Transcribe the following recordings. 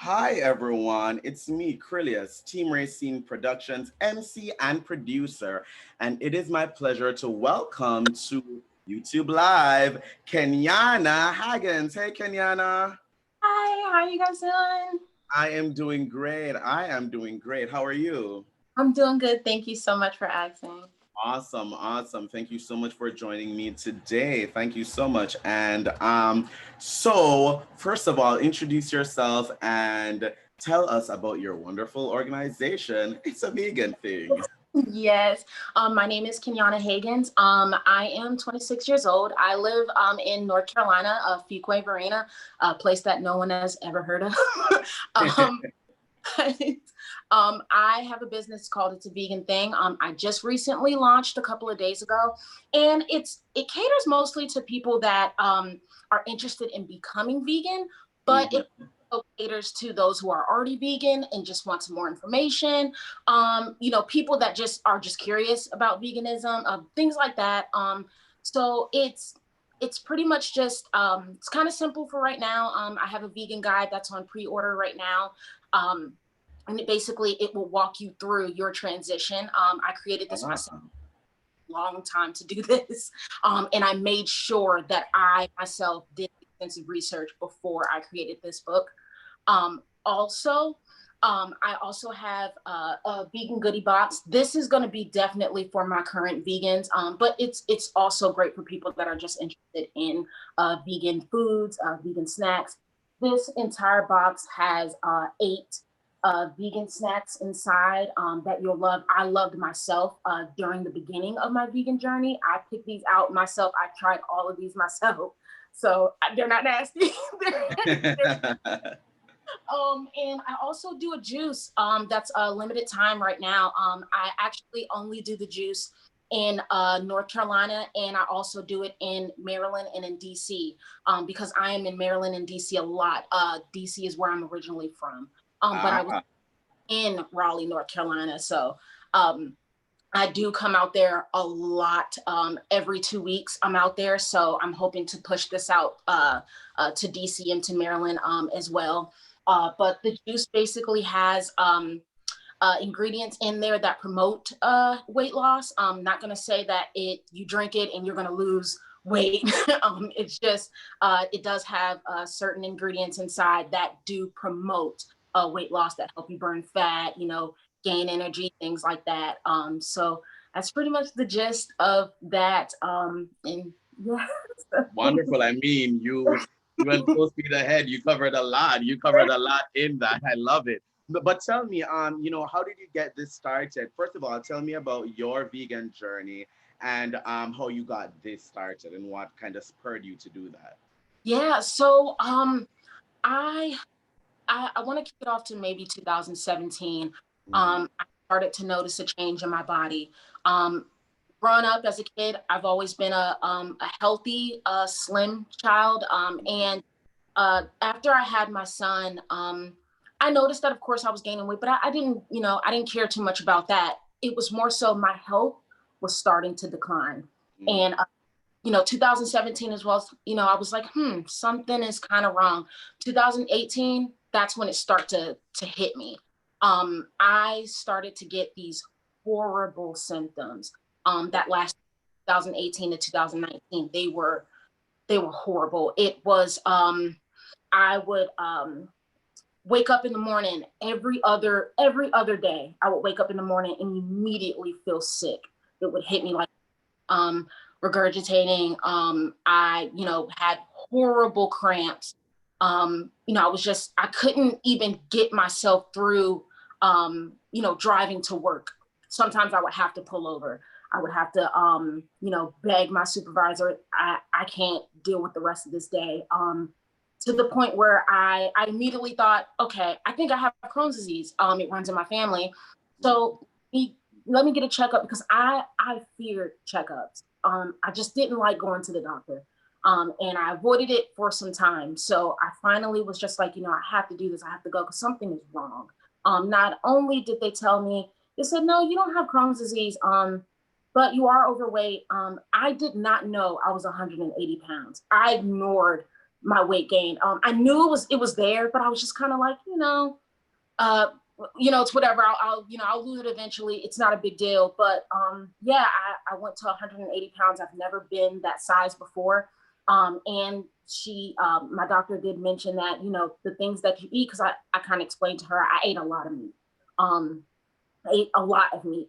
Hi everyone, it's me, Krylios, Team Racing Productions MC and producer, and it is my pleasure to welcome to YouTube Live, Kenyanna Haggins. Hey Kenyanna. Hi, how are you guys doing? I am doing great. I am doing great. How are you? I'm doing good. Thank you so much for asking. Awesome, awesome. Thank you so much for joining me today. Thank you so much. And so first of all, introduce yourself and tell us about your wonderful organization. It's a vegan thing. Yes, my name is Kenyanna Higgins. I am 26 years old. I live in North Carolina, Fuquay Varina, a place that no one has ever heard of. um, but, I have a business called It's a Vegan Thing. I just recently launched a couple of days ago, and it caters mostly to people that are interested in becoming vegan, but it Mhm. also caters to those who are already vegan and just want some more information. People that just are just curious about veganism, things like that. So it's pretty much just it's kind of simple for right now. I have a vegan guide that's on pre-order right now. Um, and it will walk you through your transition. I created this myself Ah, a long time to do this. And I made sure that I myself did extensive research before I created this book. Also, I also have a vegan goodie box. This is going to be definitely for my current vegans, but it's also great for people that are just interested in vegan foods, vegan snacks. This entire box has 8 vegan snacks inside that you'll love. I loved myself during the beginning of my vegan journey. I picked these out myself. I tried all of these myself. So they're not nasty. They're and I also do a juice that's a limited time right now. I actually only do the juice in North Carolina, and I also do it in Maryland and in DC because I am in Maryland and DC a lot. DC is where I'm originally from, but I was ah, in Raleigh, North Carolina, so um, I do come out there a lot. Every 2 weeks, I'm out there, so I'm hoping to push this out to DC and to Maryland as well. But the juice basically has ingredients in there that promote weight loss. I'm not going to say that you drink it and you're going to lose weight. It's just it does have certain ingredients inside that do promote weight loss that help you burn fat, gain energy, things like that. So that's pretty much the gist of that. And yeah. wonderful. I mean, you went full speed ahead. You covered a lot. You covered a lot in that. I love it. But tell me, how did you get this started? First of all, tell me about your vegan journey and how you got this started and what kind of spurred you to do that. Yeah. So I I want to kick it off to maybe 2017. Mhm. I started to notice a change in my body. Um, Growing up as a kid, I've always been a healthy, slim child. And after I had my son, I noticed that, of course, I was gaining weight, but I didn't care too much about that. It was more so my health was starting to decline. Mhm. And 2017 as well, I was like, something is kind of wrong. 2018, that's when it started to hit me. I started to get these horrible symptoms that lasted 2018 to 2019. They were horrible. It was I would wake up in the morning every other day. I would wake up in the morning and immediately feel sick. It would hit me like um, regurgitating. I, had horrible cramps. I couldn't even get myself through, driving to work. Sometimes I would have to pull over. I would have to, beg my supervisor, I can't deal with the rest of this day. To the point where I immediately thought, okay, I think I have Crohn's disease. It runs in my family. Mhm. So let me get a checkup because I feared checkups. I just didn't like going to the doctor. And I avoided it for some time. So I finally was just like, I have to do this. I have to go because something is wrong. Not only did they tell me, they said, no, you don't have Crohn's disease, but you are overweight. I did not know I was 180 pounds. I ignored my weight gain. I knew it was there, but I was just kind of like, it's whatever. I'll lose it eventually. It's not a big deal. But yeah, I went to 180 pounds. I've never been that size before. And my doctor did mention that, the things that you eat, because I kind of explained to her, I ate a lot of meat. I ate a lot of meat,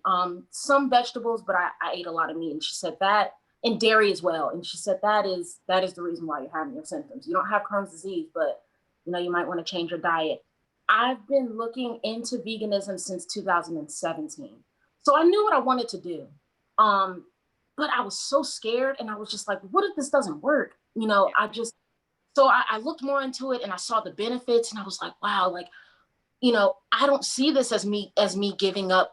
some vegetables, but I ate a lot of meat. And she said that, and dairy as well. And she said that is the reason why you're having your symptoms. You don't have Crohn's disease, but you might want to change your diet. I've been looking into veganism since 2017. So I knew what I wanted to do. But I was so scared, and I was just like, what if this doesn't work? I looked more into it, and I saw the benefits, and I was like, wow, like, I don't see this as me giving up,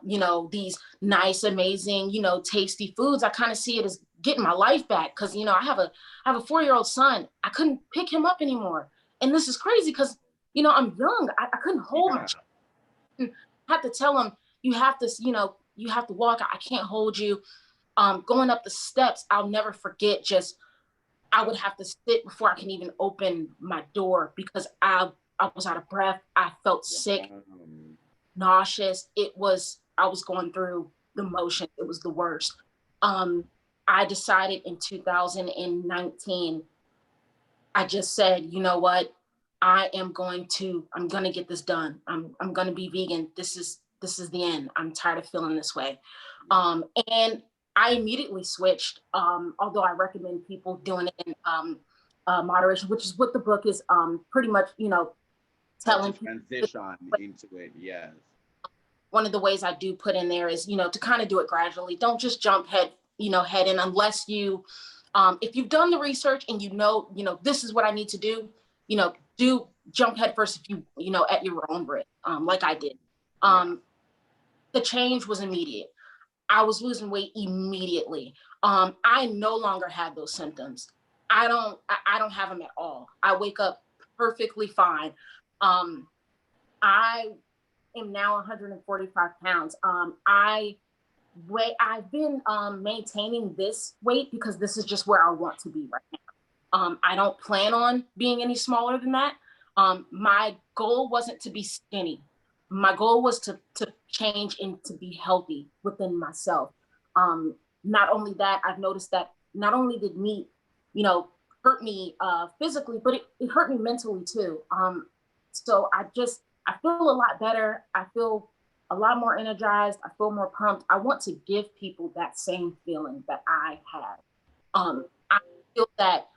these nice, amazing, tasty foods. I kind of see it as getting my life back. Cause I have a 4-year-old son. I couldn't pick him up anymore. And this is crazy. Cause I'm young. I couldn't hold my child. I had to tell him, you have to walk. I can't hold you. Going up the steps, I'll never forget. I would have to sit before I can even open my door because I was out of breath. I felt sick, nauseous. I was going through the motion. It was the worst. I decided in 2019, I just said, you know what? I'm going to get this done. I'm going to be vegan. This is the end. I'm tired of feeling this way. And I immediately switched, although I recommend people doing it in moderation, which is what the book is pretty much, telling people. Transition into it, yes. One of the ways I do put in there is, to kind of do it gradually. Don't just jump head in unless you, if you've done the research and this is what I need to do, do jump head first if you, at your own risk, like I did. The change was immediate. I was losing weight immediately. I no longer have those symptoms. I don't have them at all. I wake up perfectly fine. I am now 145 pounds. I've been maintaining this weight because this is just where I want to be right now. I don't plan on being any smaller than that. My goal wasn't to be skinny. My goal was to change and to be healthy within myself. Not only that, I've noticed that not only did meat, hurt me physically, but it hurt me mentally too. So I feel a lot better. I feel a lot more energized. I feel more pumped. I want to give people that same feeling that I had. I feel that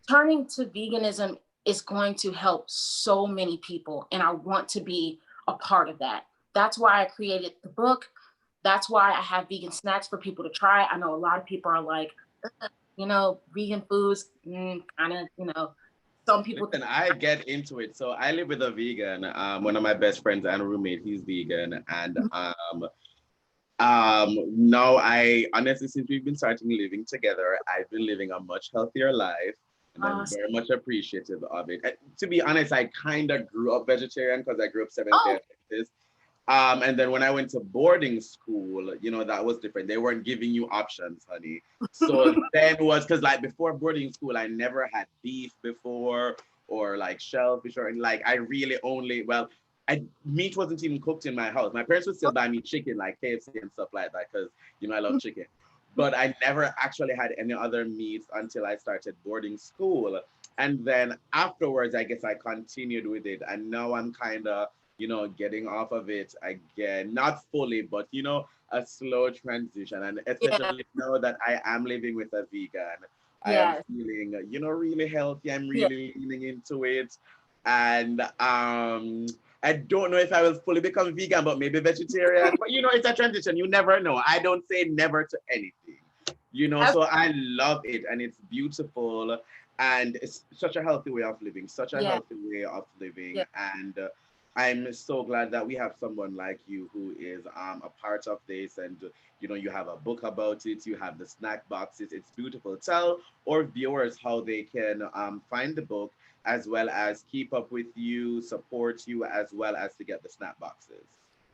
turning to veganism is going to help so many people, and I want to be a part of that. That's why I created the book. That's why I have vegan snacks for people to try. I know a lot of people are like, vegan foods, kind of, some people. Listen, I get into it. So I live with a vegan. One of my best friends and roommate, he's vegan, and now I honestly, since we've been starting living together, I've been living a much healthier life. And I'm very much appreciative of it. To be honest, I kind of grew up vegetarian because I grew up Seventh-day Adventist. And then when I went to boarding school, that was different. They weren't giving you options, honey. So then was because like before boarding school, I never had beef before or like shellfish or like I really only, meat wasn't even cooked in my house. My parents would still buy me chicken like KFC and stuff like that because, I love chicken. But I never actually had any other meats until I started boarding school. And then afterwards, I guess I continued with it. And now I'm kind of, getting off of it again. Not fully, but, a slow transition. And especially now that I am living with a vegan, I am feeling, really healthy. I'm really leaning into it. And I don't know if I will fully become vegan, but maybe vegetarian. But it's a transition. You never know. I don't say never to anything. So I love it and it's beautiful and it's such a healthy way of living, And I'm so glad that we have someone like you who is a part of this and you have a book about it, you have the snack boxes, it's beautiful. Tell our viewers how they can find the book as well as keep up with you, support you, as well as to get the snack boxes.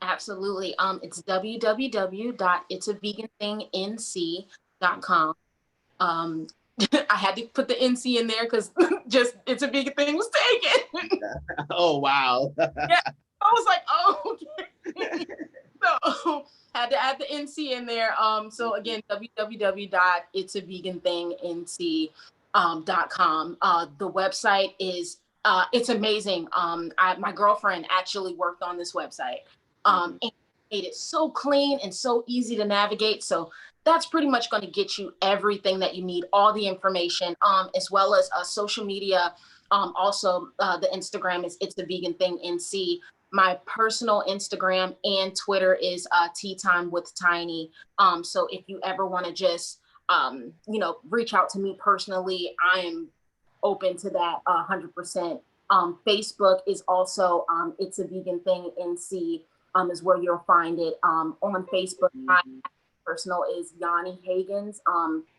Absolutely. It's www.itsaveganthingnc.com. I had to put the NC in there because just It's a Vegan Thing was taken. Oh, wow. Yeah, I was like, oh, okay. So had to add the NC in there. So again, www.itsaveganthingnc.com. The website is it's amazing. My girlfriend actually worked on this website. Mhm. And made it so clean and so easy to navigate. So that's pretty much going to get you everything that you need, all the information, as well as social media. Also, the Instagram is It's a Vegan Thing NC. My personal Instagram and Twitter is Tea Time with Tiny. So if you ever want to just reach out to me personally, I am open to that 100%. Facebook is also It's a Vegan Thing NC, is where you'll find it. On Facebook, my personal is Yanni Hagens.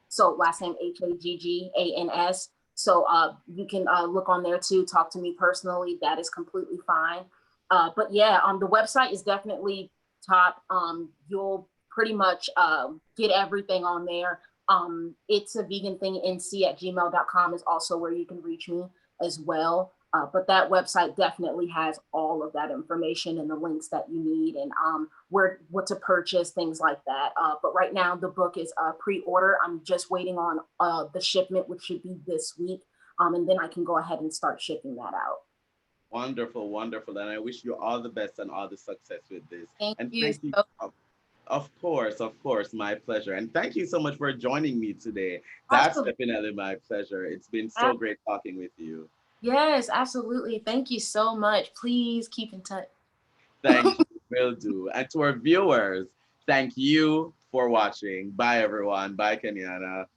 So last name Haggans. So you can look on there too, talk to me personally. That is completely fine. But yeah, the website is definitely top. You'll pretty much get everything on there. It's a vegan thing nc at gmail.com is also where you can reach me as well. But that website definitely has all of that information and the links that you need, and what to purchase, things like that. But right now the book is pre-order. I'm just waiting on the shipment, which should be this week. And then I can go ahead and start shipping that out. Wonderful, wonderful. And I wish you all the best and all the success with this. Thank And you thank you. so Of course, my pleasure. And thank you so much for joining me today. That's much. definitely my pleasure. It's been so great talking with you. Yes, absolutely. Thank you so much. Please keep in touch. Thank you. Will do. And to our viewers, thank you for watching. Bye, everyone. Bye, Kenyatta.